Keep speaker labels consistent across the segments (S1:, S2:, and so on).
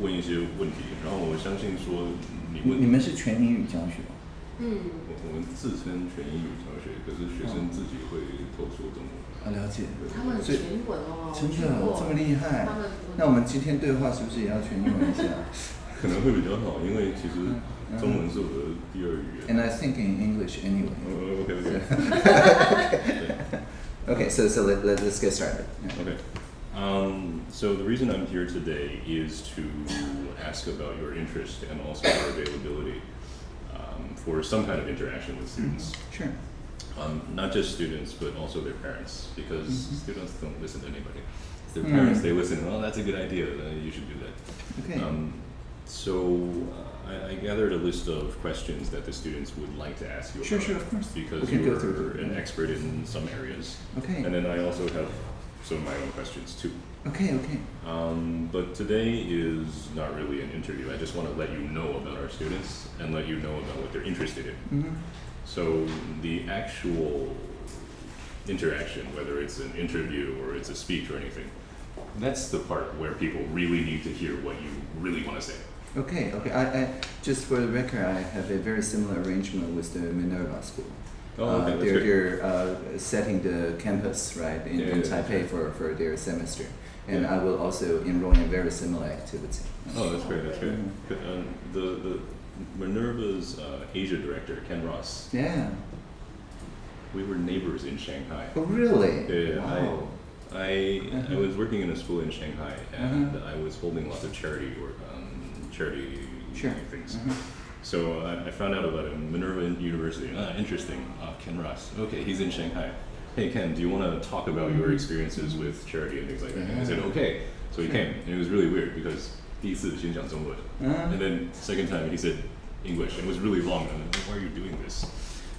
S1: 问一些问题，然后我相信说
S2: 你们是全英语教学吗？
S1: 我们自称全英语教学，可是学生自己会偷说中文。
S2: 了解。
S3: 他们全文哦，
S2: 真的这么厉害？那我们今天对话是不是也要全英文一下？
S1: 可能会比较好，因为其实中文是我的第二语言。
S2: And I think in English anyway. Okay, so let's get started.
S1: Okay. So the reason I'm here today is to ask about your interest and also your availability for some kind of interaction with students.
S2: Sure.
S1: Not just students, but also their parents, because students don't listen to anybody. It's their parents, they listen, well, that's a good idea, you should do that.
S2: Okay.
S1: So I gathered a list of questions that the students would like to ask you about.
S2: Sure, of course.
S1: Because you're an expert in some areas.
S2: Okay.
S1: And then I also have some of my own questions too.
S2: Okay.
S1: But today is not really an interview. I just want to let you know about our students and let you know about what they're interested in. So the actual interaction, whether it's an interview or it's a speech or anything, that's the part where people really need to hear what you really want to say.
S2: Okay. I just for the record, I have a very similar arrangement with the Minerva School.
S1: Okay,
S2: they're setting the campus right in Taipei for their semester, and I will also enroll in a very similar activity.
S1: Oh, that's great. The Minerva's Asia director, Ken Ross.
S2: Yeah.
S1: We were neighbors in Shanghai.
S2: Oh, really?
S1: Yeah.
S2: Wow.
S1: I was working in a school in Shanghai, and I was holding lots of charity work, charity things. So I found out about him, Minerva University. Interesting. Ken Ross. Okay, he's in Shanghai. Hey Ken, do you want to talk about your experiences with charity and things like that? And I said okay. So he came, and it was really weird because 第一次先讲中文, and then second time he said English, and it was really long. And I was like, why are you doing this?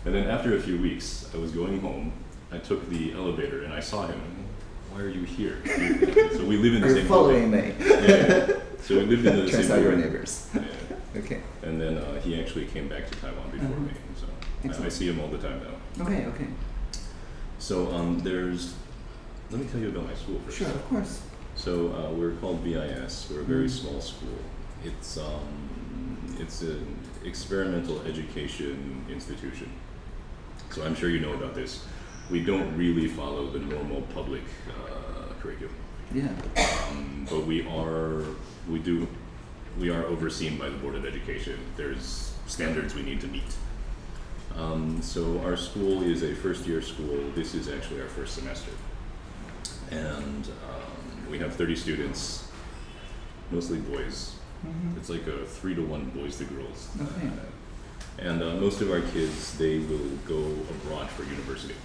S1: And then after a few weeks, I was going home. I took the elevator and I saw him. Why are you here? So we live in the same building.
S2: Following me.
S1: Yeah. So we lived in the same building.
S2: Your neighbors.
S1: Yeah.
S2: Okay.
S1: And then he actually came back to Taiwan before me. So I see him all the time now.
S2: Okay.
S1: So let me tell you about my school first.
S2: Sure, of course.
S1: So we're called VIS. We're a very small school. It's an experimental education institution. So I'm sure you know about this. We don't really follow the normal public curriculum.
S2: Yeah.
S1: But we are overseen by the Board of Education. There's standards we need to meet. So our school is a first-year school. This is actually our first semester. And we have 30 students, mostly boys. It's like a 3-to-1 boys to girls.
S2: Okay.
S1: And most of our kids, they will go abroad for university.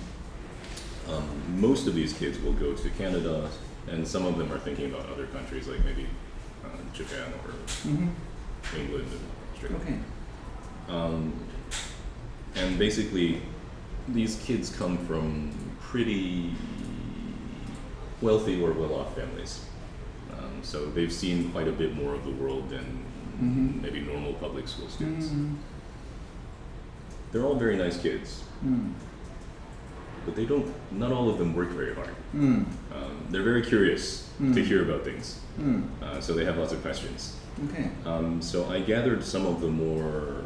S1: Most of these kids will go to Canada, and some of them are thinking about other countries like maybe Japan or England and Australia.
S2: Okay.
S1: And basically, these kids come from pretty wealthy or well-off families. So they've seen quite a bit more of the world than maybe normal public school students. They're all very nice kids, but not all of them work very hard. They're very curious to hear about things, so they have lots of questions.
S2: Okay.
S1: So I gathered some of the more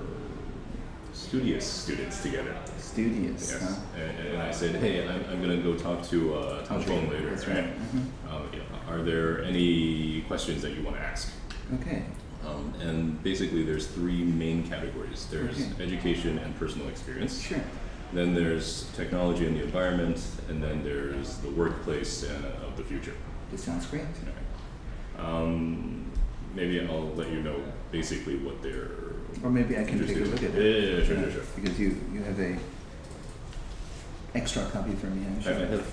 S1: studious students together.
S2: Studious,
S1: yes.
S2: Huh?
S1: And I said, hey, I'm going to go talk to Tang Feng later.
S2: That's right.
S1: Are there any questions that you want to ask?
S2: Okay.
S1: And basically there's 3 main categories. There's education and personal experience.
S2: Sure.
S1: Then there's technology and the environment, and then there's the workplace of the future.
S2: This sounds great.
S1: Maybe I'll let you know basically what they're.
S2: Or maybe I can take a look at it.
S1: Yeah, sure.
S2: Because you have a extra copy for me, I'm sure.
S1: I have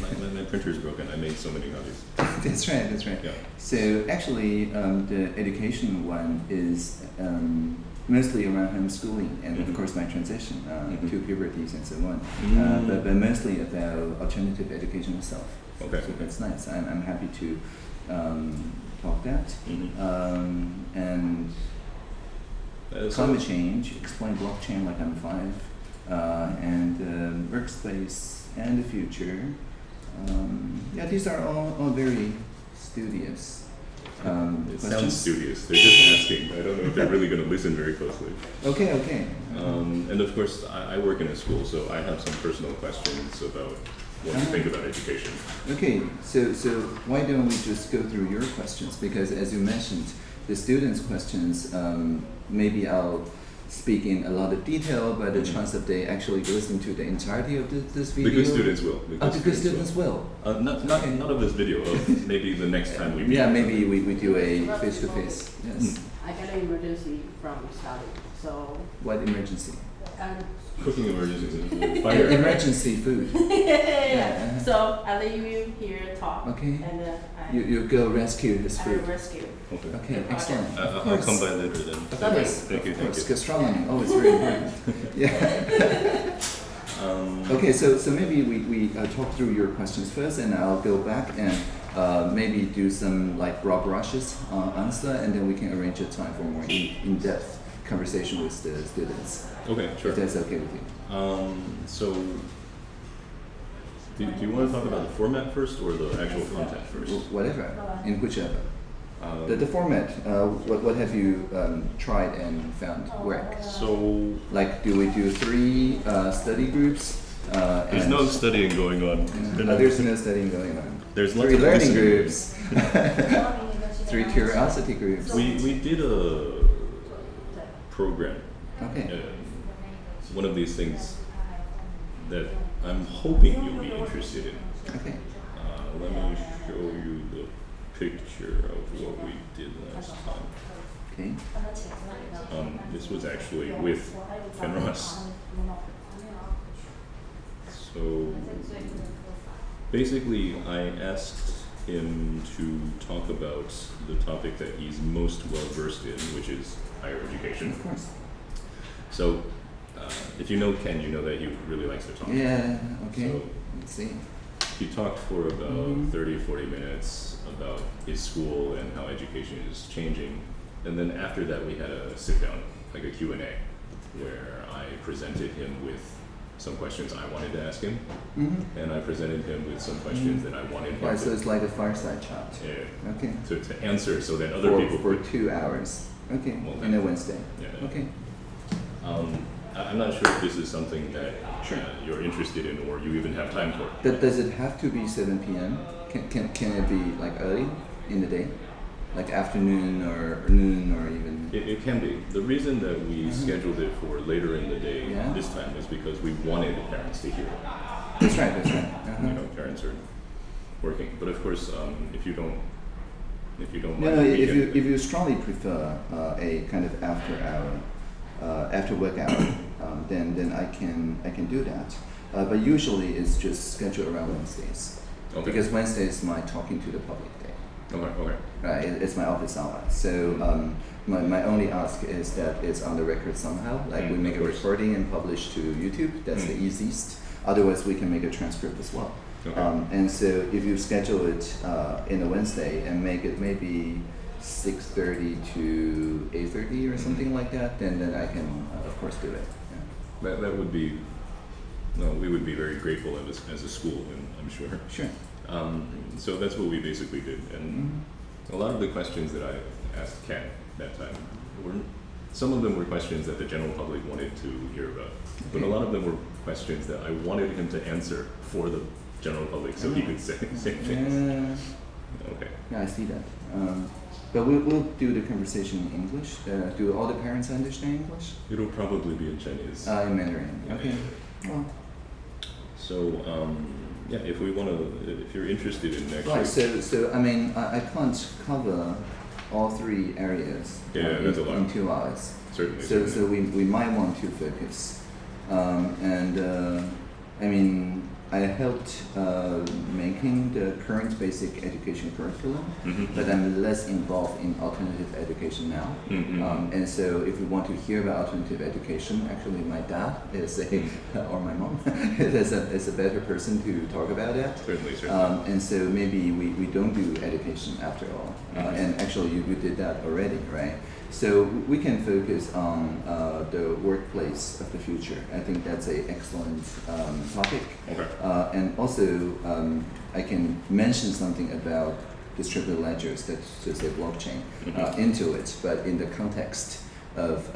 S1: my printer's broken. I made so many copies.
S2: That's right.
S1: Yeah.
S2: So actually, the education one is mostly around homeschooling and of course my transition to puberties and so on. But mostly about alternative education itself.
S1: Okay.
S2: So that's nice. I'm happy to talk that. And climate change, explain blockchain like I'm 5, and workspace and the future. These are all very studious.
S1: It sounds studious. They're just asking. I don't know if they're really going to listen very closely.
S2: Okay.
S1: And of course, I work in a school, so I have some personal questions about what you think about education.
S2: Okay, so why don't we just go through your questions? Because as you mentioned, the students' questions, maybe I'll speak in a lot of detail, but the chance of they actually listen to the entirety of this video.
S1: The good students will.
S2: The good students will.
S1: Not of this video. Of maybe the next time we meet.
S2: Yeah, maybe we do a face-to-face. Yes.
S3: I got an emergency from study, so.
S2: What emergency?
S1: Cooking emergencies. Fire.
S2: Emergency food.
S3: Yeah. So I leave you here talk.
S2: Okay.
S3: And
S2: you go rescue his
S3: I
S2: food.
S3: rescue.
S2: Okay, excellent.
S1: I'll come by later then.
S2: Of course.
S1: Thank you.
S2: Gastronomy, always very important. Yeah. Okay, so maybe we talk through your questions first, and I'll go back and maybe do some like broad brushes answer, and then we can arrange a time for more in-depth conversation with the students.
S1: Okay, sure.
S2: If that's okay with you.
S1: So, do you want to talk about the format first or the actual content first?
S2: Whatever, in whichever. The format, what have you tried and found work?
S1: So,
S2: Like, do we do 3 study groups?
S1: there's no studying going on.
S2: There's no studying going on.
S1: There's lots
S2: 3
S1: of
S2: learning
S1: listening.
S2: groups. 3 curiosity groups.
S1: We did a program.
S2: Okay.
S1: One of these things that I'm hoping you'll be interested in.
S2: Okay.
S1: Let me show you the picture of what we did last time.
S2: Okay.
S1: This was actually with Fenros. So basically, I asked him to talk about the topic that he's most well versed in, which is higher education.
S2: Of course.
S1: So, if you know Ken, you know that he really likes to talk.
S2: Yeah. Okay.
S1: So
S2: Let's see.
S1: he talked for about 30, 40 minutes about his school and how education is changing. And then after that, we had a sit down, like a Q&A, where I presented him with some questions I wanted to ask him, and I presented him with some questions that I wanted him
S2: Right.
S1: to
S2: So it's like a fireside chat.
S1: yeah,
S2: Okay.
S1: to answer so that other people
S2: For
S1: could.
S2: 2 hours. Okay.
S1: Well,
S2: In a Wednesday.
S1: Yeah.
S2: Okay.
S1: I'm not sure if this is something that
S2: Sure.
S1: you're interested in or you even have time for.
S2: Does it have to be 7 p.m.? Can it be like early in the day, like afternoon or noon or even?
S1: It can be. The reason that we scheduled it for later in the day
S2: Yeah.
S1: this time is because we wanted parents to hear it.
S2: That's right. That's right.
S1: You know, parents are working. But of course, if you don't
S2: No,
S1: mind, we
S2: if you strongly prefer a kind of after work hour, then I can do that. But usually it's just scheduled around Wednesdays.
S1: Okay.
S2: Because Wednesday is my talking to the public day.
S1: Okay.
S2: Right, it's my office hour. So my only ask is that it's on the record somehow. Like we make
S1: of
S2: a
S1: course.
S2: recording and publish to YouTube. That's the easiest. Otherwise, we can make a transcript as well.
S1: Okay.
S2: And so if you schedule it in a Wednesday and make it maybe 6:30 to 8:30 or something like that, then I can of course do it. Yeah.
S1: That would be. No, we would be very grateful as a school, and I'm sure.
S2: Sure.
S1: So that's what we basically did, and a lot of the questions that I asked Kat that time some of them were questions that the general public wanted to hear about, but a lot of them were questions that I wanted him to answer for the general public, so he could say things.
S2: Yeah.
S1: Okay.
S2: Yeah, I see that. But we'll do the conversation in English. Do all the parents understand English?
S1: It'll probably be in Chinese.
S2: In Mandarin. Okay. Well.
S1: So yeah, if you're interested in actually.
S2: Right. So I mean, I can't cover all 3 areas
S1: that's a lot.
S2: in 2 hours.
S1: Certainly.
S2: So we might want to focus. I mean, I helped making the current basic education curriculum, but I'm less involved in alternative education now. And so if you want to hear about alternative education, actually my dad is or my mom is a better person to talk about that.
S1: Certainly.
S2: And so maybe we don't do education after all. And actually you did that already, right? So we can focus on the workplace of the future. I think that's an excellent topic.
S1: Okay.
S2: And also, I can mention something about distributed ledgers, that's just a blockchain, into it, but in the context of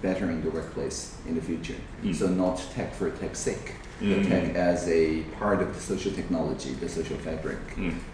S2: bettering the workplace in the future. So not tech for tech's sake, but tech as a part of the social technology, the social fabric,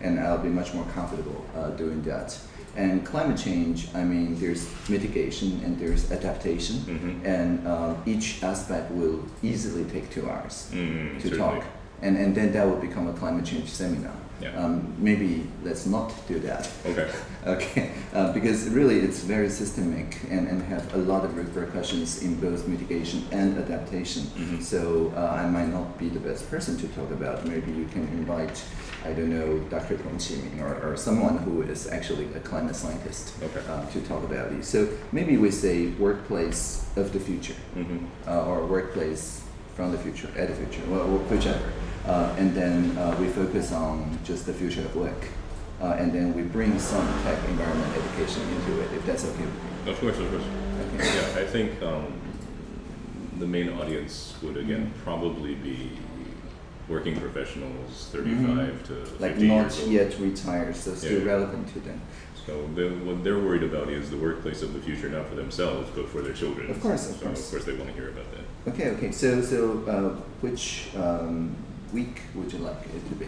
S2: and I'll be much more comfortable doing that. And climate change, I mean, there's mitigation and there's adaptation, and each aspect will easily take 2 hours to
S1: certainly.
S2: talk, and then that will become a climate change seminar.
S1: Yeah.
S2: Maybe let's not do that.
S1: Okay.
S2: Okay, because really it's very systemic and have a lot of repercussions in both mitigation and adaptation. So I might not be the best person to talk about. Maybe you can invite, I don't know, Dr. Tong or someone who is actually a climate scientist to talk about it. So maybe we say workplace of the future, or workplace from the future, at the future, well, whichever. And then we focus on just the future of work. And then we bring some tech environment education into it, if that's okay with you.
S1: Of course. Okay. Yeah, I think the main audience would again probably be working professionals 35 to 50
S2: like
S1: years
S2: not
S1: old.
S2: yet retired, so still relevant to them.
S1: So what they're worried about is the workplace of the future, not for themselves, but for their children.
S2: Of course.
S1: Of course they want to hear about that.
S2: Okay. So which week would you like it to be?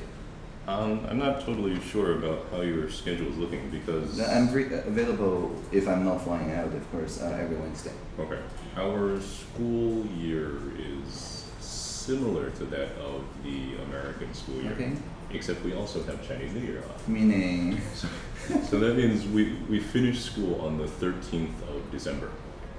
S1: I'm not totally sure about how your schedule is looking because
S2: I'm available if I'm not flying out, of course, every Wednesday.
S1: Okay. Our school year is similar to that of the American school year.
S2: Okay.
S1: Except we also have Chinese New Year off.
S2: Meaning?
S1: So that means we finish school on the 13th of December.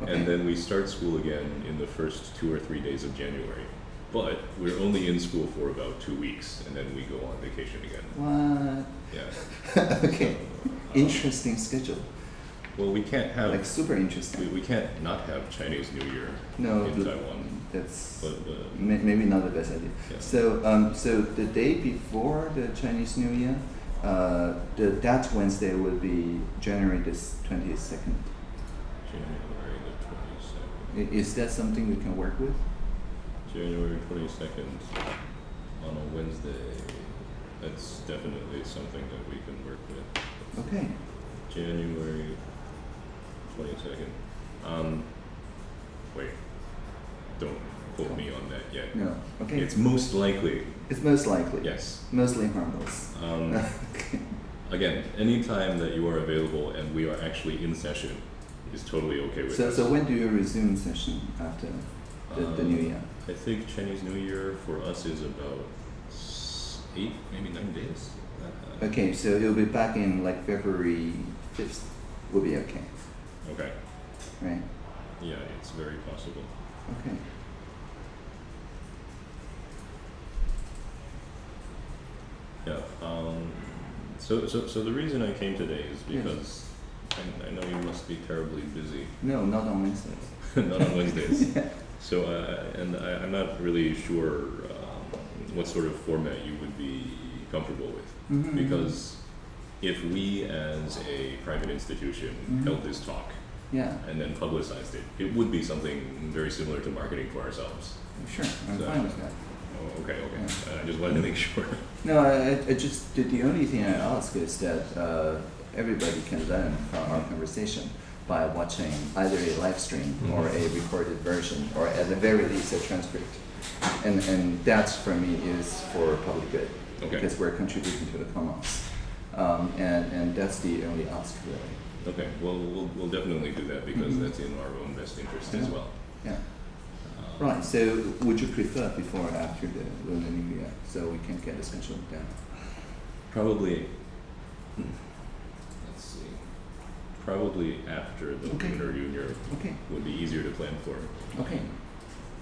S1: And then we start school again in the first 2 or 3 days of January. But we're only in school for about 2 weeks, and then we go on vacation again.
S2: What?
S1: Yeah.
S2: Okay. Interesting schedule.
S1: Well, we can't have
S2: Like super interesting.
S1: we can't not have Chinese New Year in Taiwan.
S2: That's
S1: But
S2: maybe not the best idea.
S1: Yeah.
S2: So the day before the Chinese New Year, that Wednesday will be January the 22nd.
S1: January the 22nd.
S2: Is that something we can work with?
S1: January 22nd on a Wednesday. That's definitely something that we can work with.
S2: Okay.
S1: January 22nd. Wait. Don't quote me on that yet.
S2: No. Okay.
S1: It's most likely.
S2: It's most likely.
S1: Yes.
S2: Mostly harmless. Okay.
S1: Again, any time that you are available and we are actually in session is totally okay with us.
S2: So when do you resume session after the New Year?
S1: I think Chinese New Year for us is about 8, maybe 9 days.
S2: Okay, so you'll be back in like February 5th. Will be okay,
S1: Okay.
S2: right?
S1: Yeah, it's very possible.
S2: Okay.
S1: Yeah. So the reason I came today is because I know you must be terribly busy.
S2: No, not on Wednesdays.
S1: Not on Wednesdays.
S2: Yeah.
S1: So and I'm not really sure what sort of format you would be comfortable with because if we as a private institution held this talk
S2: Yeah.
S1: and then publicized it, it would be something very similar to marketing for ourselves.
S2: Sure, I'm
S1: So-
S2: fine with that.
S1: Oh, okay.
S2: Yeah.
S1: I just wanted to make sure.
S2: No, I just the only thing I ask is that everybody can learn from our conversation by watching either a live stream or a recorded version, or at the very least a transcript. And that for me is for public good,
S1: Okay.
S2: because we're contributing to the commons. And that's the only ask really.
S1: Okay. Well, we'll definitely do that because that's in our own best interest as well.
S2: Yeah. Right. So would you prefer before or after the Lunar New Year, so we can get the schedule down?
S1: Probably. Let's see. Probably after the
S2: Okay.
S1: Lunar New Year
S2: Okay.
S1: would be easier to plan for.
S2: Okay.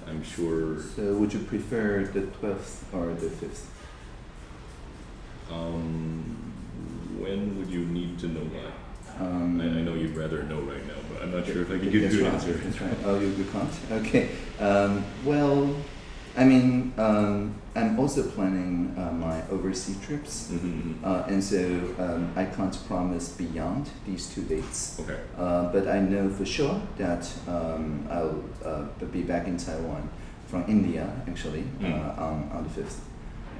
S1: I'm sure.
S2: So would you prefer the 12th or the 5th?
S1: When would you need to know that? I know you'd rather know right now, but I'm not sure if I can give
S2: That's
S1: you an
S2: right,
S1: answer.
S2: That's right. Oh, you can't? Okay. Well, I mean, I'm also planning my overseas trips, and so I can't promise beyond these 2 dates.
S1: Okay.
S2: But I know for sure that I'll be back in Taiwan from India, actually, on the 5th.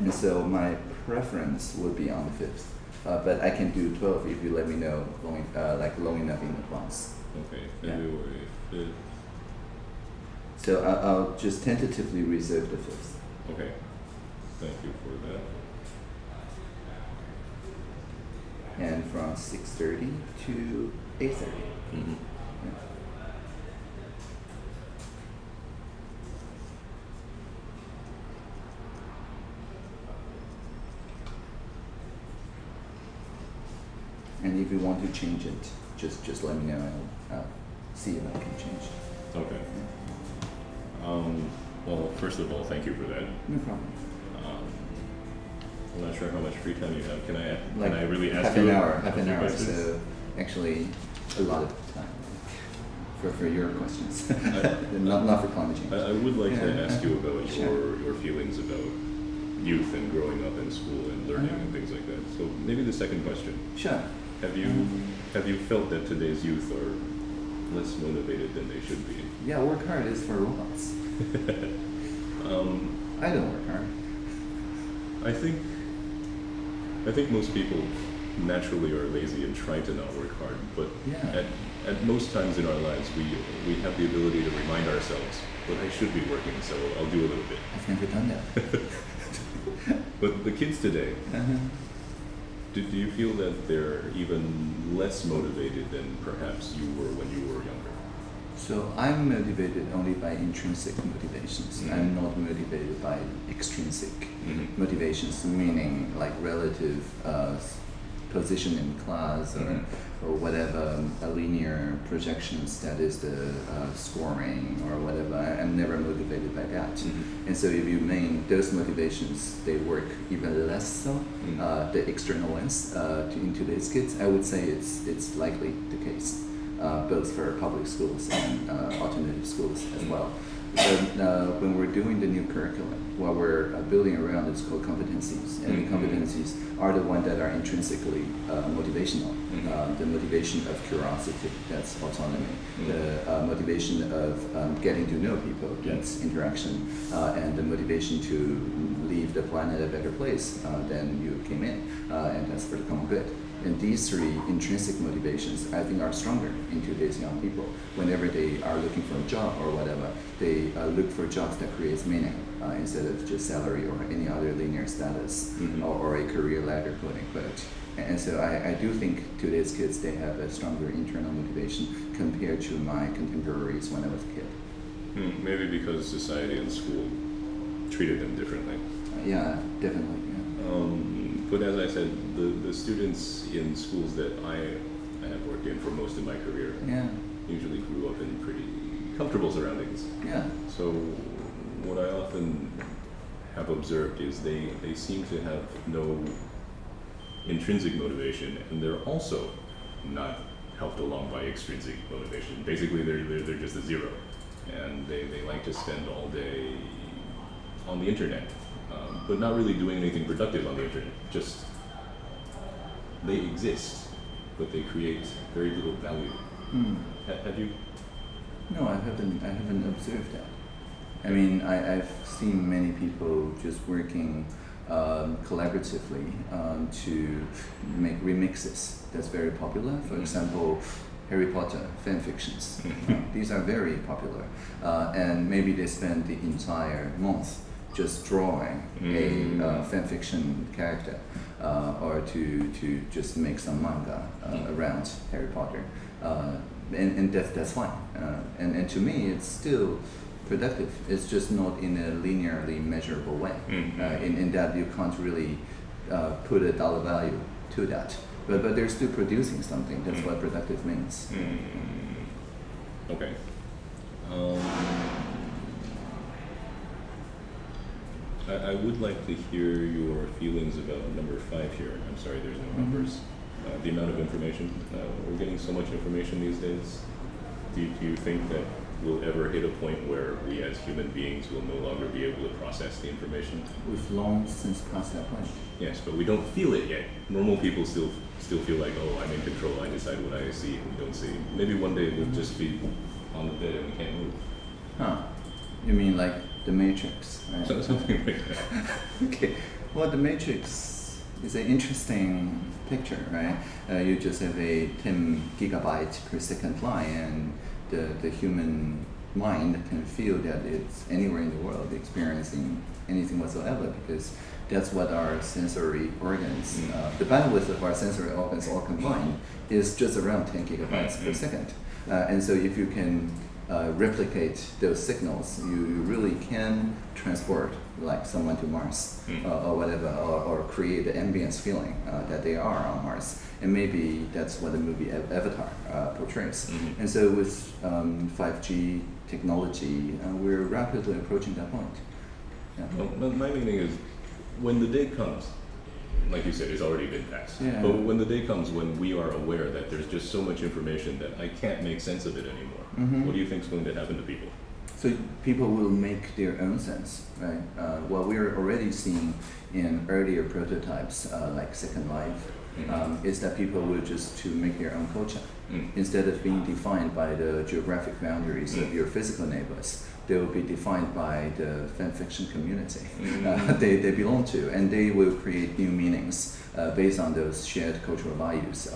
S2: And so my preference would be on the 5th. but I can do 12 if you let me know long enough in advance.
S1: Okay, February 5th.
S2: So I'll just tentatively reserve the 5th.
S1: Okay, thank you for that.
S2: And from 6:30 to 8:30.
S1: Mm-hmm.
S2: And if you want to change it, just let me know and I'll see if I can change it.
S1: Okay. Well, first of all, thank you for that.
S2: No problem.
S1: I'm not sure how much free time you have. Can
S2: Like
S1: I really ask
S2: half
S1: you
S2: an hour,
S1: a few questions?
S2: so actually a lot of time for your questions. not for climate change.
S1: I would like to
S2: Yeah.
S1: ask you about
S2: Sure.
S1: your feelings about youth and growing up in school and learning and things like that. So maybe the second question.
S2: Sure.
S1: Have you felt that today's youth are less motivated than they should be?
S2: Yeah, work hard is for robots. I don't work hard.
S1: I think most people naturally are lazy and try to not work hard, but
S2: Yeah.
S1: at most times in our lives we have the ability to remind ourselves, but I should be working, so I'll do a little bit.
S2: I've never done that.
S1: But the kids today,
S2: Uh-huh.
S1: do you feel that they're even less motivated than perhaps you were when you were younger?
S2: So I'm motivated only by intrinsic motivations.
S1: Mhm.
S2: I'm not motivated by extrinsic
S1: Mhm.
S2: motivations, meaning like relative position in class or whatever, a linear projections that is the scoring or whatever. I'm never motivated by that.
S1: Mhm.
S2: And so if you mean those motivations, they work even less so, the external ones in today's kids, I would say it's likely the case. Both for public schools and alternative schools as well. But when we're doing the new curriculum, what we're building around is called competencies, and the competencies are the ones that are intrinsically motivational. The motivation of curiosity, that's autonomy. The motivation of getting to know people, that's interaction. And the motivation to leave the planet a better place than you came in, and that's for the common good. And these three intrinsic motivations, I think, are stronger in today's young people. Whenever they are looking for a job or whatever, they look for jobs that creates meaning instead of just salary or any other linear status or a career ladder, quote unquote. And so I do think today's kids, they have a stronger internal motivation compared to my contemporaries when I was a kid.
S1: Maybe because society and school treated them differently.
S2: Yeah, definitely. Yeah.
S1: But as I said, the students in schools that I have worked in for most of my career
S2: Yeah.
S1: usually grew up in pretty comfortable surroundings.
S2: Yeah.
S1: So what I often have observed is they seem to have no intrinsic motivation, and they're also not helped along by extrinsic motivation. Basically, they're just a zero, and they like to spend all day on the internet. But not really doing anything productive on the internet. Just they exist, but they create very little value. Have you?
S2: No, I haven't observed that. I mean, I've seen many people just working collaboratively to make remixes. That's very popular. For example, Harry Potter fan fictions. These are very popular, and maybe they spend the entire month just drawing a fan fiction character, or to just make some manga around Harry Potter, and that's fine. And to me, it's still productive. It's just not in a linearly measurable way. In that you can't really put a dollar value to that. But they're still producing something. That's what productive means.
S1: Okay. I would like to hear your feelings about number 5 here. I'm sorry, there's no numbers. The amount of information. We're getting so much information these days. Do you think that we'll ever hit a point where we as human beings will no longer be able to process the information?
S2: We've long since passed that point.
S1: Yes, but we don't feel it yet. Normal people still feel like, oh, I'm in control. I decide what I see and don't see. Maybe one day we'll just be on the bed and we can't move.
S2: Huh. You mean like the Matrix, right?
S1: Something like that.
S2: Okay. Well, the Matrix it's an interesting picture, right? You just have a 10 gigabyte per second line, and the human mind can feel that it's anywhere in the world experiencing anything whatsoever, because that's what our sensory organs, the bandwidth of our sensory organs all combined is just around 10 gigabytes per second. And so if you can replicate those signals, you really can transport like someone to Mars or whatever, or create the ambience feeling that they are on Mars. And maybe that's what the movie Avatar portrays. And so with 5G technology, we're rapidly approaching that point. Yeah.
S1: Well, my meaning is, when the day comes, like you said, it's already been passed.
S2: Yeah.
S1: But when the day comes when we are aware that there's just so much information that I can't make sense of it anymore, what do you think is going to happen to people?
S2: So people will make their own sense, right? What we're already seeing in earlier prototypes, like Second Life, is that people will just to make their own culture. Instead of being defined by the geographic boundaries of your physical neighbors, they will be defined by the fan fiction community they belong to, and they will create new meanings based on those shared cultural values.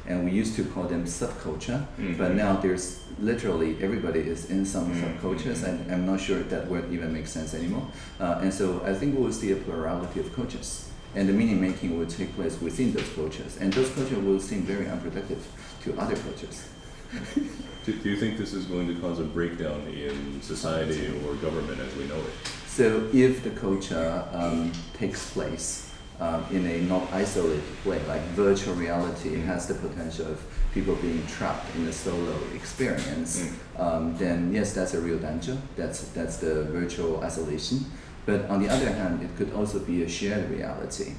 S2: And we used to call them subculture, but now there's literally everybody is in some subcultures, and I'm not sure if that word even makes sense anymore. And so I think we will see a plurality of cultures, and the meaning making will take place within those cultures, and those cultures will seem very unproductive to other cultures.
S1: Do you think this is going to cause a breakdown in society or government as we know it?
S2: So if the culture takes place in a not isolated way, like virtual reality has the potential of people being trapped in a solo experience, then yes, that's a real danger. That's the virtual isolation. But on the other hand, it could also be a shared reality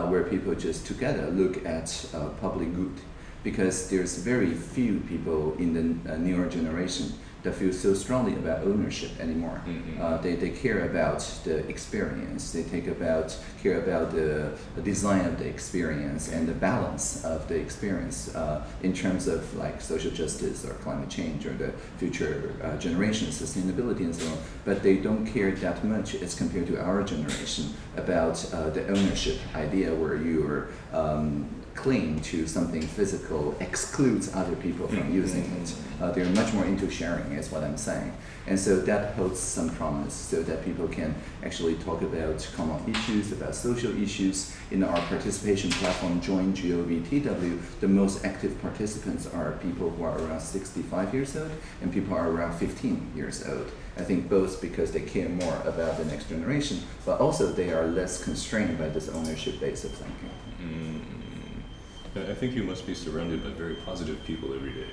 S2: where people just together look at public good. Because there's very few people in the newer generation that feel so strongly about ownership anymore. They care about the experience. They care about the design of the experience and the balance of the experience in terms of like social justice or climate change or the future generation, sustainability and so on. But they don't care that much as compared to our generation about the ownership idea, where you're cling to something physical excludes other people from using it. They're much more into sharing, is what I'm saying. And so that holds some promise, so that people can actually talk about common issues, about social issues. In our participation platform, Join GOVTW, the most active participants are people who are around 65 years old and people who are around 15 years old. I think both because they care more about the next generation, but also they are less constrained by this ownership base of thinking.
S1: I think you must be surrounded by very positive people every day.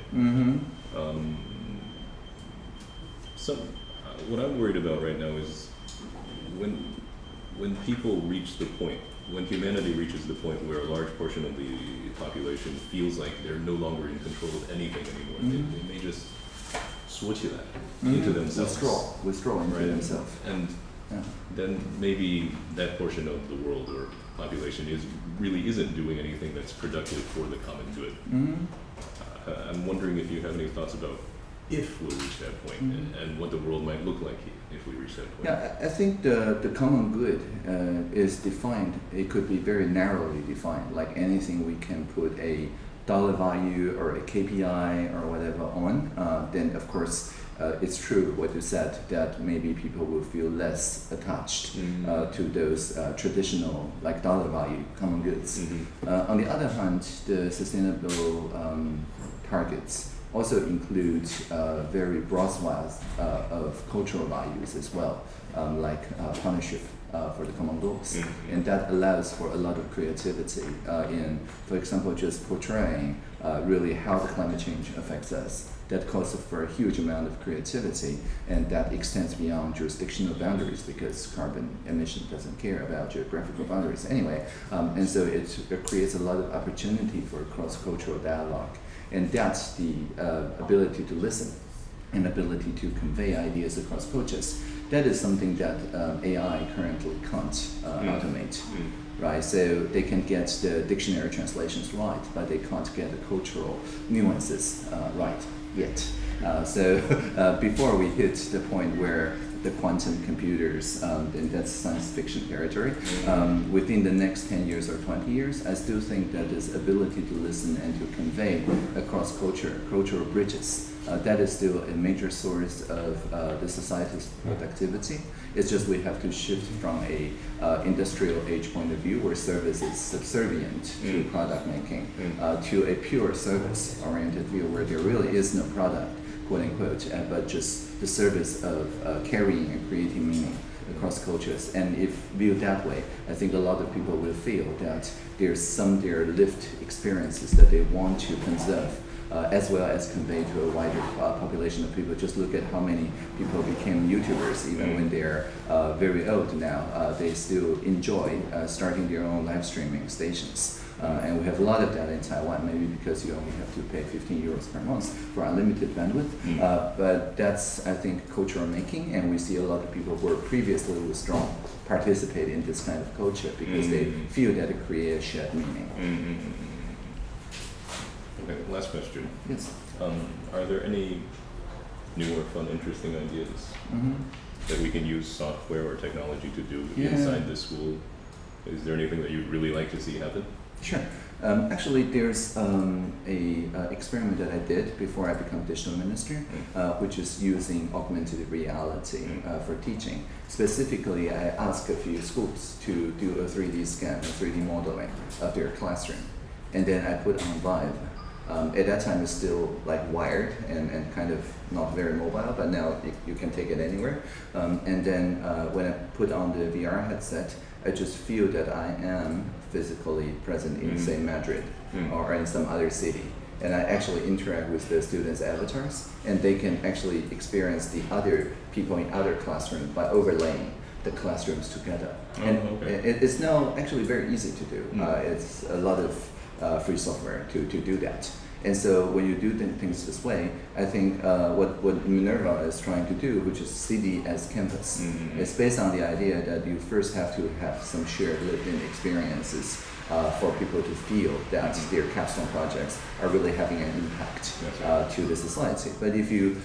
S1: What I'm worried about right now is when people reach the point, when humanity reaches the point where a large portion of the population feels like they're no longer in control of anything anymore, they may just switch that into themselves.
S2: Withdraw into themselves.
S1: And then maybe that portion of the world or population really isn't doing anything that's productive for the common good. I'm wondering if you have any thoughts about if we'll reach that point and what the world might look like if we reach that point.
S2: Yeah, I think the common good is defined. It could be very narrowly defined, like anything we can put a dollar value or a KPI or whatever on. Then of course it's true what you said, that maybe people will feel less attached to those traditional like dollar value common goods. On the other hand, the sustainable targets also include very broad swaths of cultural values as well, like partnership for the common goals. And that allows for a lot of creativity in, for example, just portraying really how the climate change affects us. That calls for a huge amount of creativity, and that extends beyond jurisdictional boundaries, because carbon emission doesn't care about geographical boundaries anyway. And so it creates a lot of opportunity for cross-cultural dialogue. And that's the ability to listen and ability to convey ideas across cultures. That is something that AI currently can't automate. Right, so they can get the dictionary translations right, but they can't get the cultural nuances right yet. So before we hit the point where the quantum computers, then that's science fiction territory. Within the next 10 years or 20 years, I still think that this ability to listen and to convey across cultural bridges, that is still a major source of the society's productivity. It's just we have to shift from a industrial age point of view where service is subservient to product making to a pure service-oriented view where there really is no product, quote unquote, but just the service of carrying and creating meaning across cultures. And if viewed that way, I think a lot of people will feel that there's their lived experiences that they want to conserve, as well as convey to a wider population of people. Just look at how many people became YouTubers, even when they're very old now. They still enjoy starting their own live streaming stations. And we have a lot of that in Taiwan, maybe because you only have to pay 15 euros per month for unlimited bandwidth. But that's, I think, cultural making, and we see a lot of people who were previously withdrawn participate in this kind of culture because they feel that it creates shared meaning.
S1: Okay, last question.
S2: Yes.
S1: Are there any new or fun, interesting ideas that we can use software or technology to do inside the school? Is there anything that you'd really like to see happen?
S2: Sure. Actually, there's a experiment that I did before I became digital minister, which is using augmented reality for teaching. Specifically, I asked a few schools to do a 3D scan, a 3D modeling of their classroom, and then I put on live. At that time, it's still like wired and kind of not very mobile, but now you can take it anywhere. And then when I put on the VR headset, I just feel that I am physically present in, say, Madrid or in some other city. And I actually interact with the students' avatars, and they can actually experience the other people in other classrooms by overlaying the classrooms together. It's now actually very easy to do. It's a lot of free software to do that. And so when you do things this way, I think what Minerva is trying to do, which is city as campus, is based on the idea that you first have to have some shared lived-in experiences for people to feel that their capstone projects are really having an impact to the society. But if you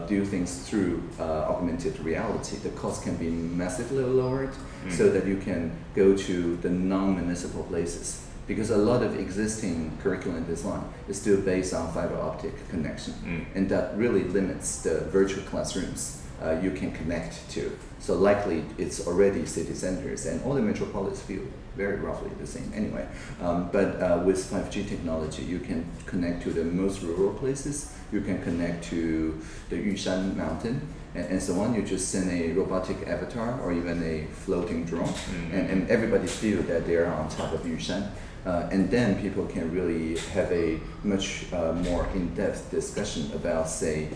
S2: do things through augmented reality, the cost can be massively lowered so that you can go to the non-municipal places. Because a lot of existing curriculum design is still based on fiber optic connection, and that really limits the virtual classrooms you can connect to. So likely it's already city centers, and all the metropolis feel very roughly the same anyway. But with 5G technology, you can connect to the most rural places. You can connect to the Yushan mountain, and so on. You just send a robotic avatar or even a floating drone, and everybody feel that they're on top of Yushan. And then people can really have a much more in-depth discussion about, say,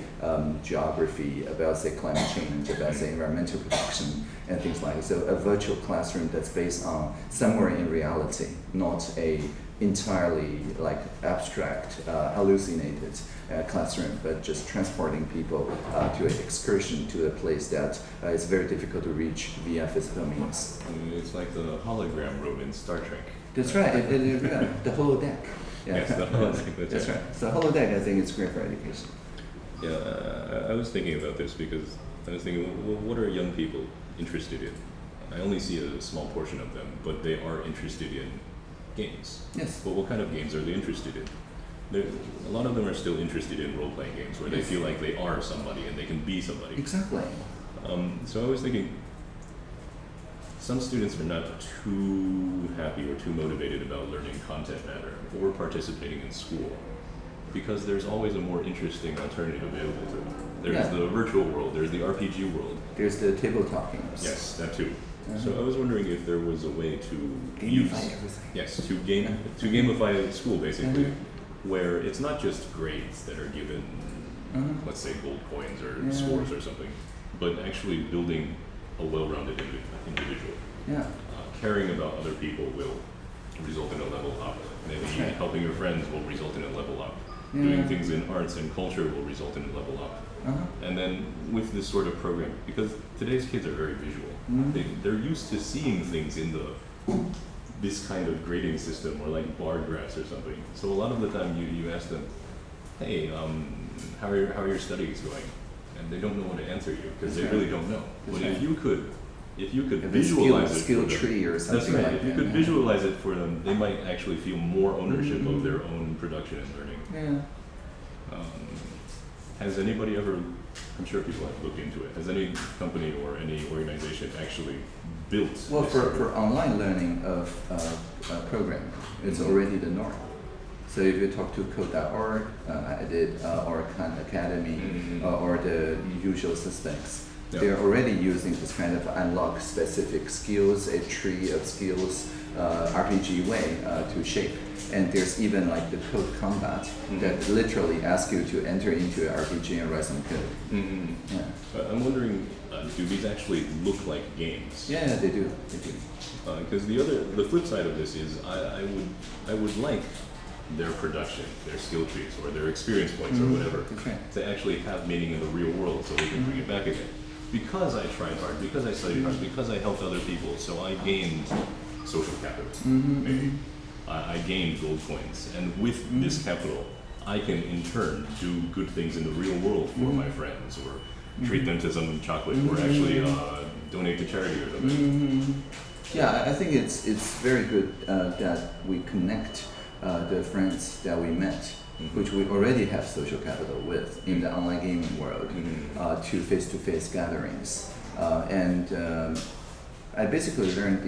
S2: geography, about, say, climate change, about, say, environmental protection, and things like that. So a virtual classroom that's based on somewhere in reality, not a entirely like abstract, hallucinated classroom, but just transporting people to an excursion to a place that is very difficult to reach via physical means.
S1: It's like the hologram room in Star Trek.
S2: That's right, the holodeck. Yeah.
S1: Yes, the holodeck.
S2: That's right. So holodeck, I think, is great for education.
S1: Yeah, I was thinking about this because I was thinking, well, what are young people interested in? I only see a small portion of them, but they are interested in games.
S2: Yes.
S1: But what kind of games are they interested in? A lot of them are still interested in role-playing games where they feel like they are somebody and they can be somebody.
S2: Exactly.
S1: So I was thinking, some students are not too happy or too motivated about learning content matter or participating in school because there's always a more interesting alternative available to them. There's the virtual world, there's the RPG world.
S2: There's the tabletop games.
S1: Yes, that too. So I was wondering if there was a way to
S2: gamify everything.
S1: Yes, to gamify school basically, where it's not just grades that are given, let's say gold coins or scores or something, but actually building a well-rounded individual. Caring about other people will result in a level up. Maybe helping your friends will result in a level up. Doing things in arts and culture will result in a level up. And then with this sort of program, because today's kids are very visual, they're used to seeing things in this kind of grading system or like bar graphs or something. So a lot of the time you ask them, hey, how are your studies going? and they don't know what to answer you because they
S2: That's
S1: really
S2: right.
S1: don't know.
S2: That's
S1: But
S2: right.
S1: if you could
S2: If
S1: visualize it
S2: skill
S1: for them,
S2: tree or something
S1: that's right.
S2: like
S1: If you
S2: that,
S1: could
S2: yeah.
S1: visualize it for them, they might actually feel more ownership of their own production and learning.
S2: Yeah.
S1: Has anybody ever, I'm sure people have looked into it, has any company or any organization actually built?
S2: Well,
S1: this sort of-
S2: for online learning of programming, it's already the norm. So if you talk to code.org, I did, or Khan Academy, or the usual suspects,
S1: Yeah.
S2: they're already using this kind of unlock specific skills, a tree of skills, RPG way to shape. And there's even like the code combat that literally asks you to enter into an RPG and write some code. Yeah.
S1: I'm wondering, do these actually look like games?
S2: Yeah, they do. They do.
S1: Because the flip side of this is I would like their production, their skill trees, or their experience points, or whatever,
S2: That's right.
S1: to actually have meaning in the real world, so they can bring it back again. Because I tried hard, because I studied hard, because I helped other people, so I gained social capital. Maybe I gained gold coins, and with this capital, I can in turn do good things in the real world for my friends, or treat them to some chocolate, or actually donate to charity or something.
S2: Yeah, I think it's very good that we connect the friends that we met, which we already have social capital with in the online gaming world, to face-to-face gatherings. I basically learned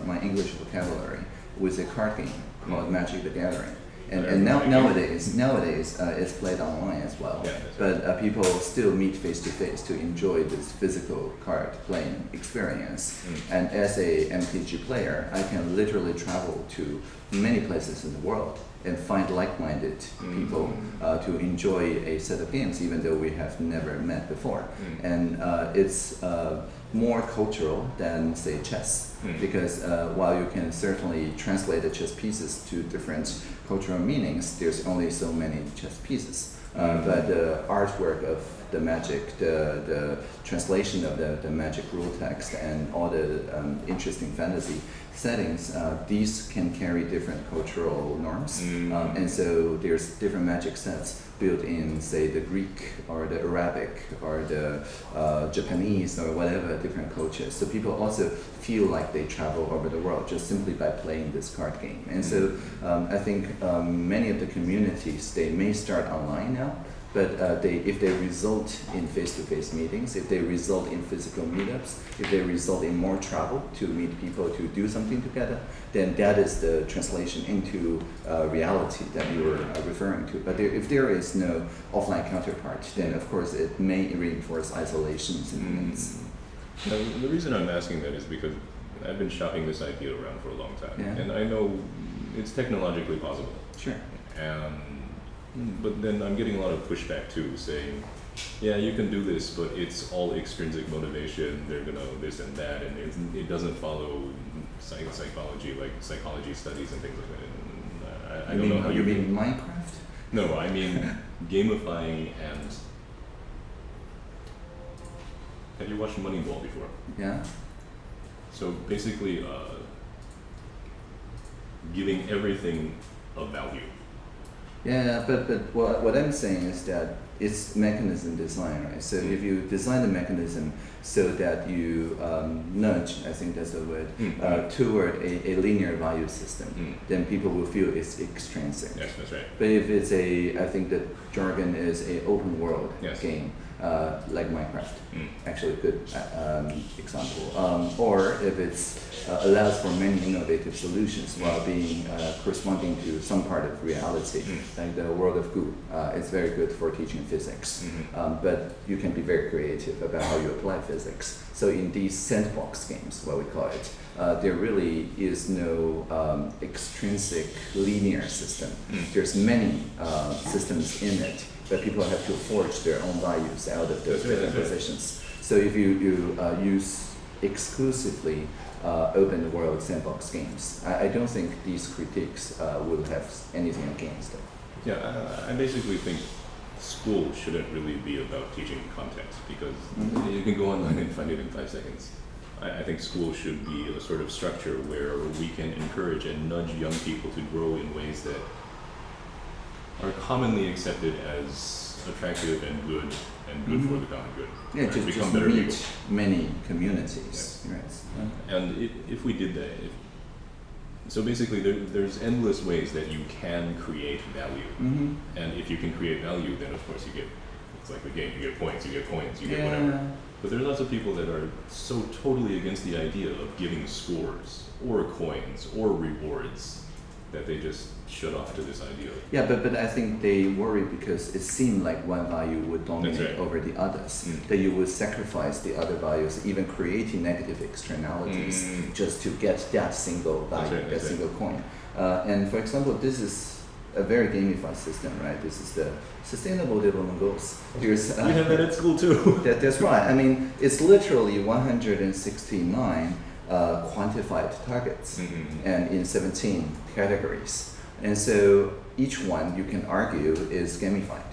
S2: my English vocabulary with a card game called Magic the Gathering. And nowadays it's played online as well.
S1: Yeah,
S2: But people still meet face to face to enjoy this physical card playing experience. And as a MTG player, I can literally travel to many places in the world and find like-minded people to enjoy a set of games, even though we have never met before. And it's more cultural than, say, chess, because while you can certainly translate the chess pieces to different cultural meanings, there's only so many chess pieces. But the artwork of the magic, the translation of the magic rule text, and all the interesting fantasy settings, these can carry different cultural norms. And so there's different magic sets built in, say, the Greek or the Arabic or the Japanese or whatever different cultures. So people also feel like they travel over the world just simply by playing this card game. And so I think many of the communities, they may start online now, but if they result in face-to-face meetings, if they result in physical meetups, if they result in more travel to meet people to do something together, then that is the translation into reality that you were referring to. But if there is no offline counterpart, then of course it may reinforce isolation sentiments.
S1: Now, the reason I'm asking that is because I've been shopping this idea around for a long time, and I know it's technologically possible.
S2: Sure.
S1: But then I'm getting a lot of pushback too, saying, yeah, you can do this, but it's all extrinsic motivation, they're gonna this and that, and it doesn't follow psychology, like psychology studies and things like that. And I don't know how
S2: you mean Minecraft?
S1: No, I mean gamifying and... Have you watched Moneyball before?
S2: Yeah.
S1: So basically, giving everything a value.
S2: Yeah, but what I'm saying is that it's mechanism design, right? So if you design the mechanism so that you nudge, I think that's the word, toward a linear value system, then people will feel it's extrinsic.
S1: Yes, that's right.
S2: But if it's I think the jargon is a open world game, like Minecraft, actually a good example. Or if it's allows for many innovative solutions while being corresponding to some part of reality, like the world of Goo. It's very good for teaching physics, but you can be very creative about how you apply physics. So in these sandbox games, what we call it, there really is no extrinsic linear system. There's many systems in it, but people have to forge their own values out of those different positions. So if you use exclusively open world sandbox games, I don't think these critiques will have anything against them.
S1: Yeah, I basically think school shouldn't really be about teaching content, because you can go online and find it in 5 seconds. I think school should be a sort of structure where we can encourage and nudge young people to grow in ways that are commonly accepted as attractive attractive and good for the common good.
S2: Yeah,
S1: right?
S2: just
S1: Become better
S2: meet
S1: people.
S2: many communities.
S1: Yes.
S2: Right.
S1: And if we did that, so basically there's endless ways that you can create value. And if you can create value, then of course it's like the game, you get points, you get whatever. But there's lots of people that are so totally against the idea of giving scores or coins or rewards that they just shut off to this idea.
S2: Yeah, but I think they worry because it seemed like one value would dominate
S1: right.
S2: over the others, that you would sacrifice the other values, even creating negative externalities just to get that single value, that single coin. And for example, this is a very gamified system, right? This is the Sustainable Development Goals. There's,
S1: we have that at school too.
S2: That's right. I mean, it's literally 169 quantified targets and in 17 categories. And so each one, you can argue, is gamified.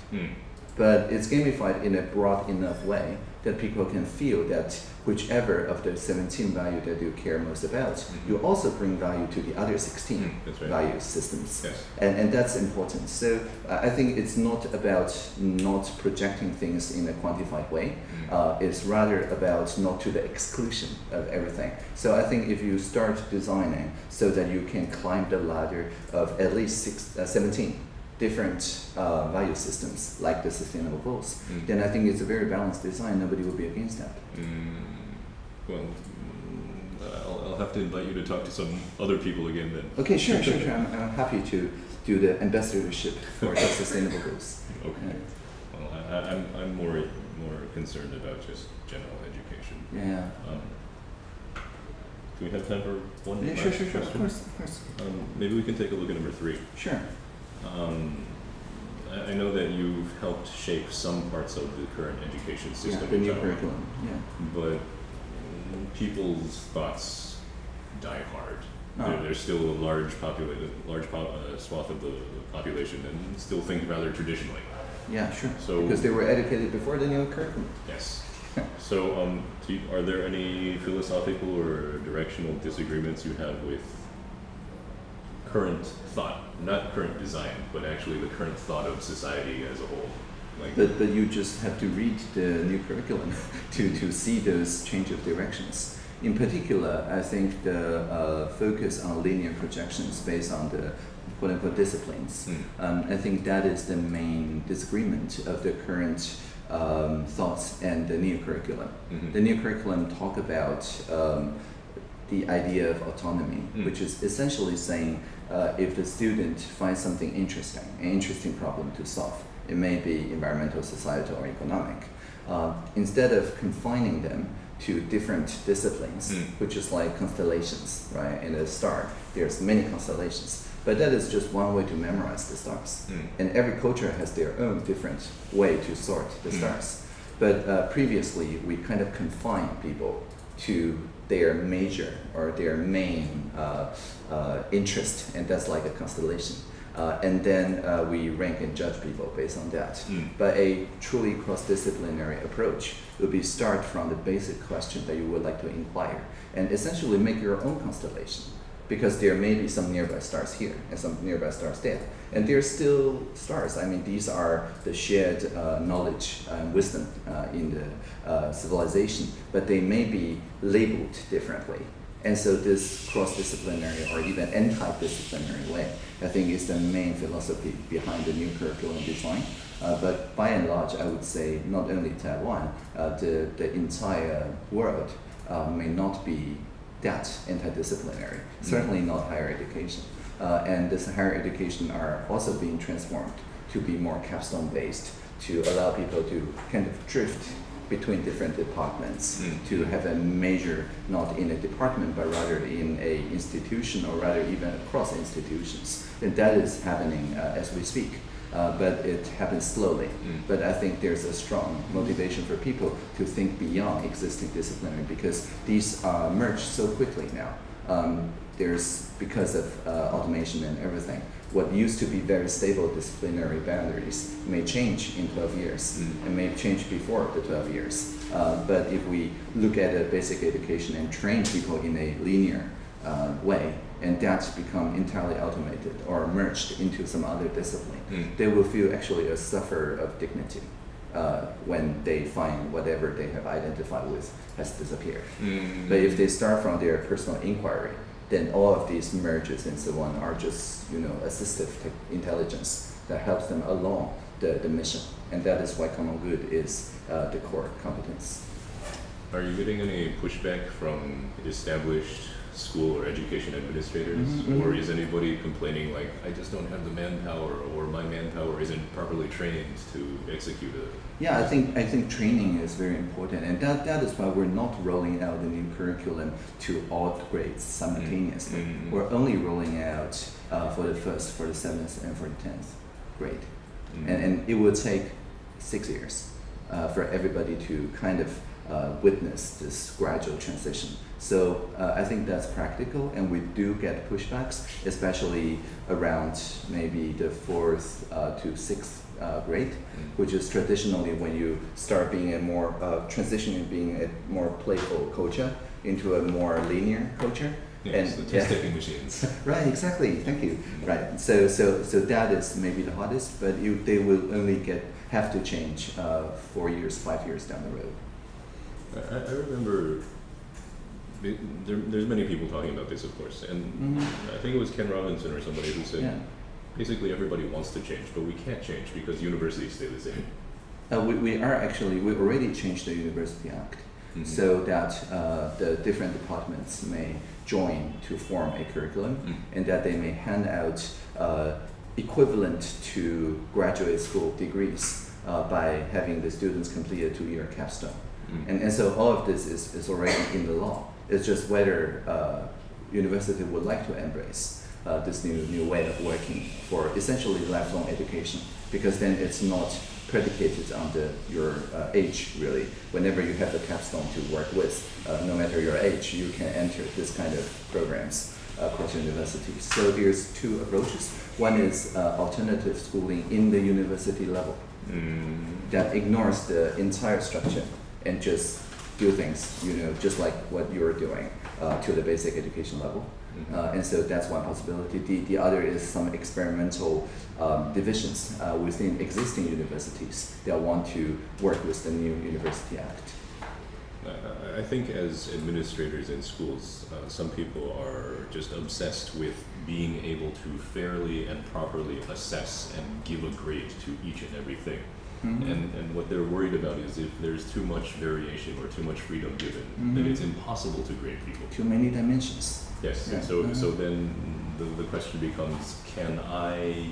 S2: But it's gamified in a broad enough way that people can feel that whichever of the 17 value that you care most about, you also bring value to the other 16 value systems.
S1: Yes.
S2: And that's important. So I think it's not about not projecting things in a quantified way. It's rather about not to the exclusion of everything. So I think if you start designing so that you can climb the ladder of at least 17 different value systems like the sustainable goals, then I think it's a very balanced design. Nobody will be against that.
S1: Well, I'll have to invite you to talk to some other people again then.
S2: Okay, sure. I'm happy to do the ambassadorship for the sustainable goals.
S1: Okay. Well, I'm more concerned about just general education.
S2: Yeah.
S1: Do we have time for one?
S2: Yeah, sure. Of course.
S1: Maybe we can take a look at number 3.
S2: Sure.
S1: I know that you've helped shape some parts of the current education system.
S2: Yeah, the new curriculum. Yeah.
S1: But people's thoughts die hard. There's still a large swath of the population and still think rather traditionally.
S2: Yeah, sure.
S1: So,
S2: because they were educated before the new curriculum.
S1: Yes. So, are there any philosophical or directional disagreements you have with current thought, not current design, but actually the current thought of society as a whole?
S2: But you just have to read the new curriculum to see those change of directions. In particular, I think the focus on linear projections based on the quote-unquote disciplines, I think that is the main disagreement of the current thoughts and the new curriculum. The new curriculum talk about the idea of autonomy, which is essentially saying if the student finds something interesting, an interesting problem to solve, it may be environmental, societal, or economic, instead of confining them to different disciplines, which is like constellations, right? In a star, there's many constellations, but that is just one way to memorize the stars. And every culture has their own different way to sort the stars. But previously, we kind of confined people to their major or their main interest, and that's like a constellation. And then we rank and judge people based on that. But a truly cross-disciplinary approach would be start from the basic question that you would like to inquire and essentially make your own constellation, because there may be some nearby stars here and some nearby stars there. And they're still stars. I mean, these are the shared knowledge and wisdom in the civilization, but they may be labeled differently. And so this cross-disciplinary or even anti-disciplinary way, I think, is the main philosophy behind the new curriculum design. But by and large, I would say not only Taiwan, the entire world may not be that anti-disciplinary, certainly not higher education. And this higher education are also being transformed to be more capstone-based, to allow people to kind of drift between different departments, to have a major not in a department but rather in a institution, or rather even across institutions. And that is happening as we speak, but it happens slowly. But I think there's a strong motivation for people to think beyond existing disciplinary, because these merge so quickly now. Because of automation and everything, what used to be very stable disciplinary boundaries may change in 12 years and may change before the 12 years. But if we look at a basic education and train people in a linear way, and that's become entirely automated or merged into some other discipline, they will feel actually a sufferer of dignity. when they find whatever they have identified with has disappeared. But if they start from their personal inquiry, then all of these merges and so on are just assistive intelligence that helps them along the mission. And that is why common good is the core competence.
S1: Are you getting any pushback from established school or education administrators? Or is anybody complaining like, I just don't have the manpower, or my manpower isn't properly trained to execute it?
S2: Yeah, I think training is very important, and that is why we're not rolling out the new curriculum to all grades simultaneously. We're only rolling out for the 7th, and for the 10th grade. And it will take 6 years for everybody to kind of witness this gradual transition. So I think that's practical, and we do get pushbacks, especially around maybe the 4th to 6th grade, which is traditionally when you start being a more transitioning, being a more playful culture into a more linear culture.
S1: Yes, the test-taking machines.
S2: Right, exactly. Thank you. Right. So that is maybe the hardest, but they will only have to change 4 years, 5 years down the road.
S1: I remember there's many people talking about this, of course, and I think it was Ken Robinson or somebody who said basically everybody wants to change, but we can't change because universities stay the same.
S2: We already changed the University Act so that the different departments may join to form a curriculum, and that they may hand out equivalent to graduate school degrees by having the students complete a 2-year capstone. And so all of this is already in the law. It's just whether university would like to embrace this new way of working for essentially lifelong education, because then it's not predicated on your age, really. Whenever you have a capstone to work with, no matter your age, you can enter this kind of programs across universities. So there's 2 approaches. One is alternative schooling in the university level that ignores the entire structure and just do things, just like what you're doing to the basic education level. And so that's one possibility. The other is some experimental divisions within existing universities that want to work with the new University Act.
S1: I think as administrators in schools, some people are just obsessed with being able to fairly and properly assess and give a grade to each and everything. And what they're worried about is if there's too much variation or too much freedom given, then it's impossible to grade people.
S2: Too many dimensions.
S1: Yes, and so then the question becomes, can I,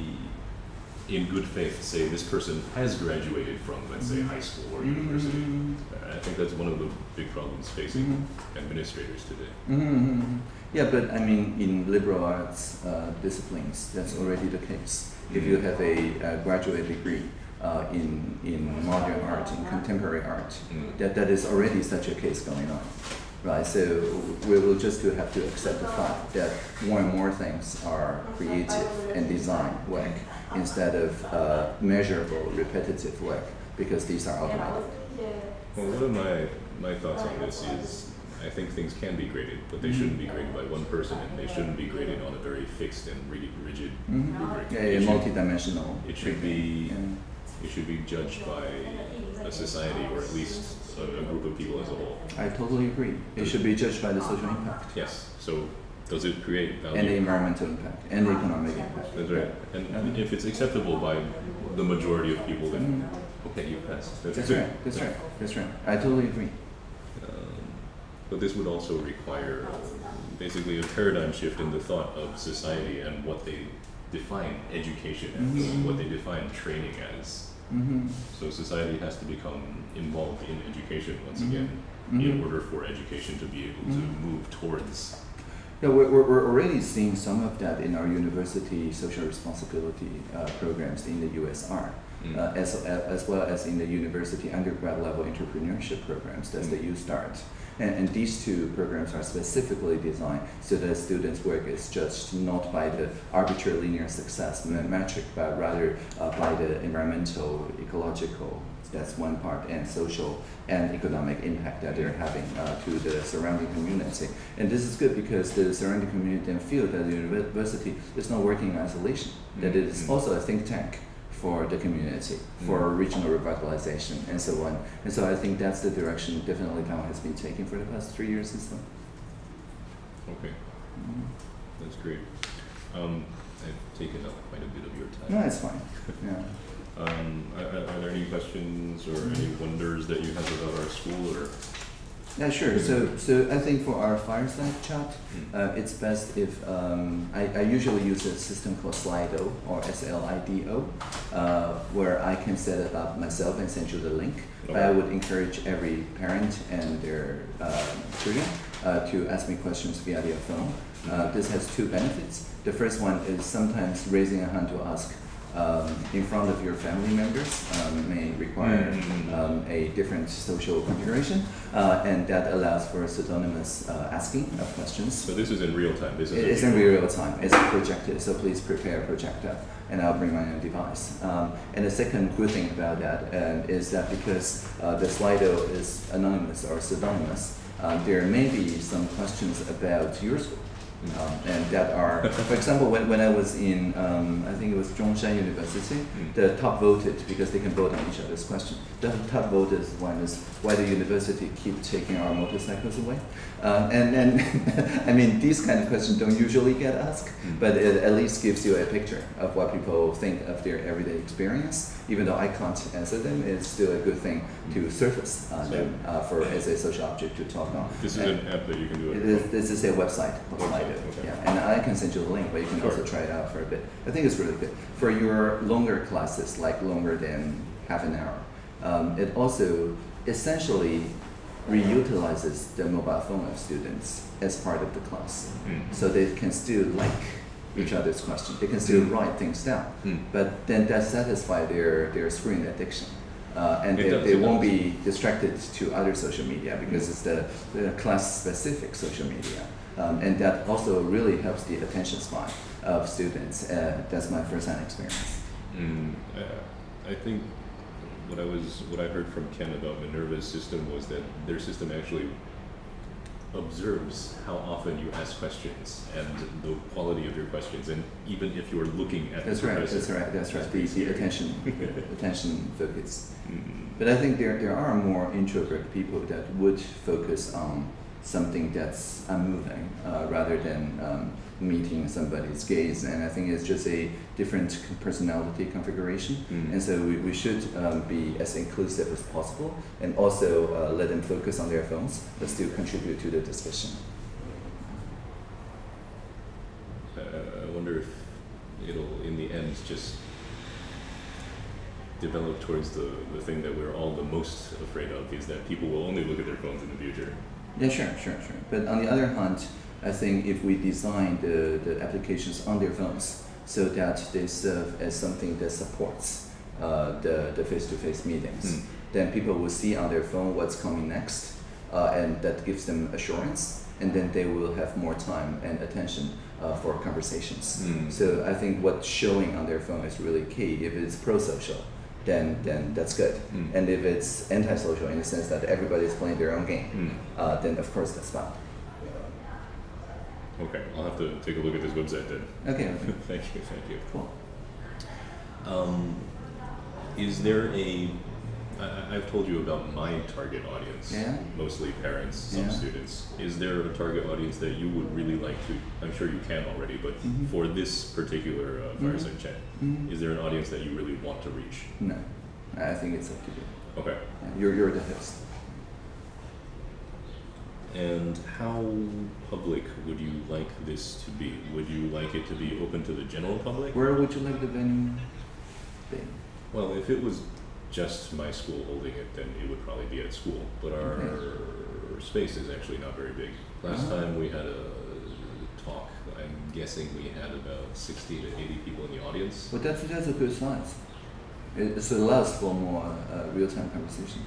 S1: in good faith, say this person has graduated from, let's say, high school or university? I think that's one of the big problems facing administrators today.
S2: Yeah, but I mean, in liberal arts disciplines, that's already the case. If you have a graduate degree in modern art, in contemporary art, that is already such a case going on. Right, so we will just have to accept the fact that more and more things are creative and design work instead of measurable, repetitive work, because these are automated.
S1: Well, one of my thoughts on this is, I think things can be graded, but they shouldn't be graded by one person, and they shouldn't be graded on a very fixed and rigid rubric.
S2: Yeah, multidimensional.
S1: It should be judged by a society, or at least a group of people as a whole.
S2: I totally agree. It should be judged by the social impact.
S1: Yes. So does it create value?
S2: And the environmental impact, and the economic impact.
S1: That's right. And if it's acceptable by the majority of people, then okay, you passed.
S2: That's right. I totally agree.
S1: But this would also require basically a paradigm shift in the thought of society and what they define education as, what they define training as. So society has to become involved in education once again, in order for education to be able to move towards.
S2: Yeah, we're already seeing some of that in our university social responsibility programs in the USR, as well as in the university undergrad level entrepreneurship programs. That's the U-Start. And these 2 programs are specifically designed so that students' work is judged not by the arbitrary linear success metric, but rather by the environmental, ecological, that's one part, and social and economic impact that they're having to the surrounding community. And this is good because the surrounding community then feel that the university is not working in isolation, that it is also a think tank for the community, for regional revitalization, and so on. And so I think that's the direction definitely Taiwan has been taking for the past 3 years or so.
S1: Okay, that's great. I've taken up quite a bit of your time.
S2: No, it's fine. Yeah.
S1: Are there any questions or any wonders that you have about our school, or?
S2: Yeah, sure. So I think for our fireside chat, it's best if I usually use a system called Slido or Slido, where I can set it up myself and send you the link.
S1: Okay.
S2: But I would encourage every parent and their children to ask me questions via their phone. This has two benefits. The first one is sometimes raising a hand to ask in front of your family members may require a different social configuration, and that allows for pseudonymous asking of questions.
S1: So this is in real time? This
S2: It's in real time. It's projected, so please prepare a projector, and I'll bring my own device. And the second good thing about that is that because the Slido is anonymous or pseudonymous, there may be some questions about your school. And that are, for example, when I was in, I think it was Zhongshan University, the top voted, because they can vote on each other's question, the top voted one is why the university keep taking our motorcycles away. And I mean, these kind of questions don't usually get asked, but it at least gives you a picture of what people think of their everyday experience. Even though I can't answer them, it's still a good thing to surface them for as a social object to talk on.
S1: This is an app that you can do it.
S2: This is a website called Slido.
S1: Okay.
S2: Yeah, and I can send you the link, but you can also try it out for a bit. I think it's really good. For your longer classes, like longer than half an hour, it also essentially reutilizes the mobile phone of students as part of the class. So they can still like each other's questions. They can still write things down, but then that satisfies their screen addiction. And they won't be distracted to other social media because it's the class-specific social media. And that also really helps the attention span of students. That's my first-hand experience.
S1: I think what I heard from Ken about Minerva's system was that their system actually observes how often you ask questions and the quality of your questions, and even if you're looking at the professor.
S2: That's right. The attention focus. But I think there are more introvert people that would focus on something that's unmoving rather than meeting somebody's gaze, and I think it's just a different personality configuration, and so we should be as inclusive as possible, and also let them focus on their phones, but still contribute to the discussion.
S1: I wonder if it'll, in the end, just develop towards the thing that we're all the most afraid of, is that people will only look at their phones in the future.
S2: Yeah, sure. But on the other hand, I think if we design the applications on their phones so that they serve as something that supports the face-to-face meetings, then people will see on their phone what's coming next, and that gives them assurance, and then they will have more time and attention for conversations. So I think what's showing on their phone is really key. If it's pro-social, then that's good. And if it's anti-social in the sense that everybody's playing their own game, then of course that's bad.
S1: Okay, I'll have to take a look at this website then.
S2: Okay.
S1: Thank you.
S2: Cool.
S1: Is there I've told you about my target audience, mostly parents, some students. Is there a target audience that you would really like to, I'm sure you can already, but for this particular fireside chat, is there an audience that you really want to reach?
S2: No, I think it's up to you.
S1: Okay.
S2: Yeah, you're the host.
S1: And how public would you like this to be? Would you like it to be open to the general public?
S2: Where would you like the venue be?
S1: Well, if it was just my school holding it, then it would probably be at school. But our space is actually not very big. Last time we had a talk, I'm guessing we had about 60 to 80 people in the audience.
S2: But that's a good size. It allows for more real-time conversation.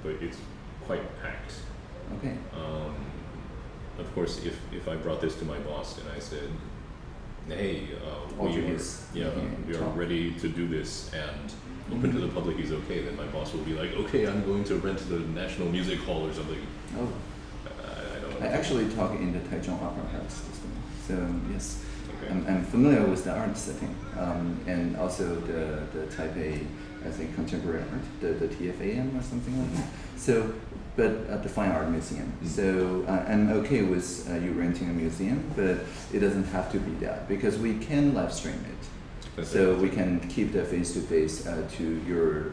S1: But it's quite packed.
S2: Okay.
S1: Of course, if I brought this to my boss and I said, hey, we are ready to do this and open to the public is okay, then my boss will be like, okay, I'm going to rent the National Music Hall or something.
S2: Oh.
S1: I don't know.
S2: I actually taught in the Taichung Opera House this morning, so yes.
S1: Okay.
S2: I'm familiar with the art setting, and also the Taipei, I think, contemporary art, the TFAM or something like that. So, but the Fine Art Museum. So I'm okay with you renting a museum, but it doesn't have to be that because we can live stream it. So we can keep the face-to-face to your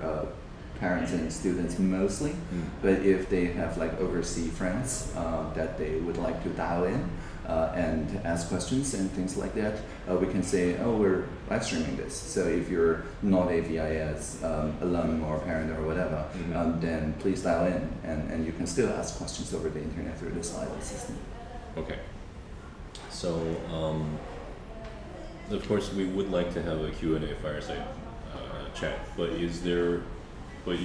S2: parents and students mostly. But if they have like overseas friends that they would like to dial in and ask questions and things like that, we can say, oh, we're live streaming this. So if you're not a VIS alum or parent or whatever, then please dial in and you can still ask questions over the internet through this island system.
S1: Okay. So, of course, we would like to have a Q&A fireside chat, but you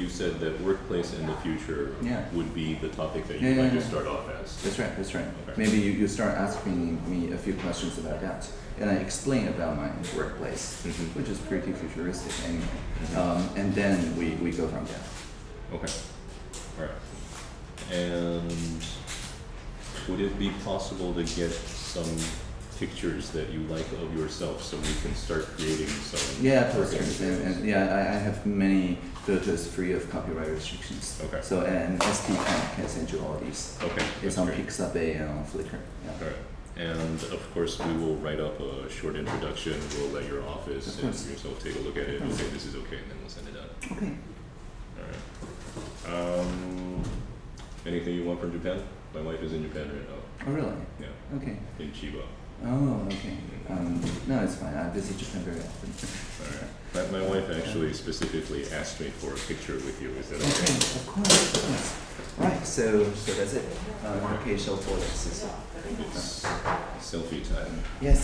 S1: said that workplace in the future would be the topic that you'd like to start off as.
S2: That's right. Okay. Maybe you start asking me a few questions about that, and I explain about my workplace, which is pretty futuristic anyway, and then we go from there.
S1: Okay. All right. And would it be possible to get some pictures that you like of yourself so we can start creating some
S2: posters and I have many photos free of copyright restrictions.
S1: Okay.
S2: So and ST can send you all these.
S1: Okay.
S2: It's on Pixabay and on Flickr.
S1: All right. And of course we will write up a short introduction. We'll let your office and yourself take a look at it. Okay, this is okay, and then we'll send it out.
S2: Okay.
S1: All right. Anything you want from Japan? My wife is in Japan right now.
S2: Oh really?
S1: Yeah.
S2: Okay.
S1: In Chiba.
S2: Oh, okay. No, it's fine. I visit Japan very often.
S1: All right. My wife actually specifically asked me for a picture with you. Is that okay?
S2: Okay, of course. Yes. Right. So that's it. Okay, so for this is
S1: It's selfie time.
S2: yes.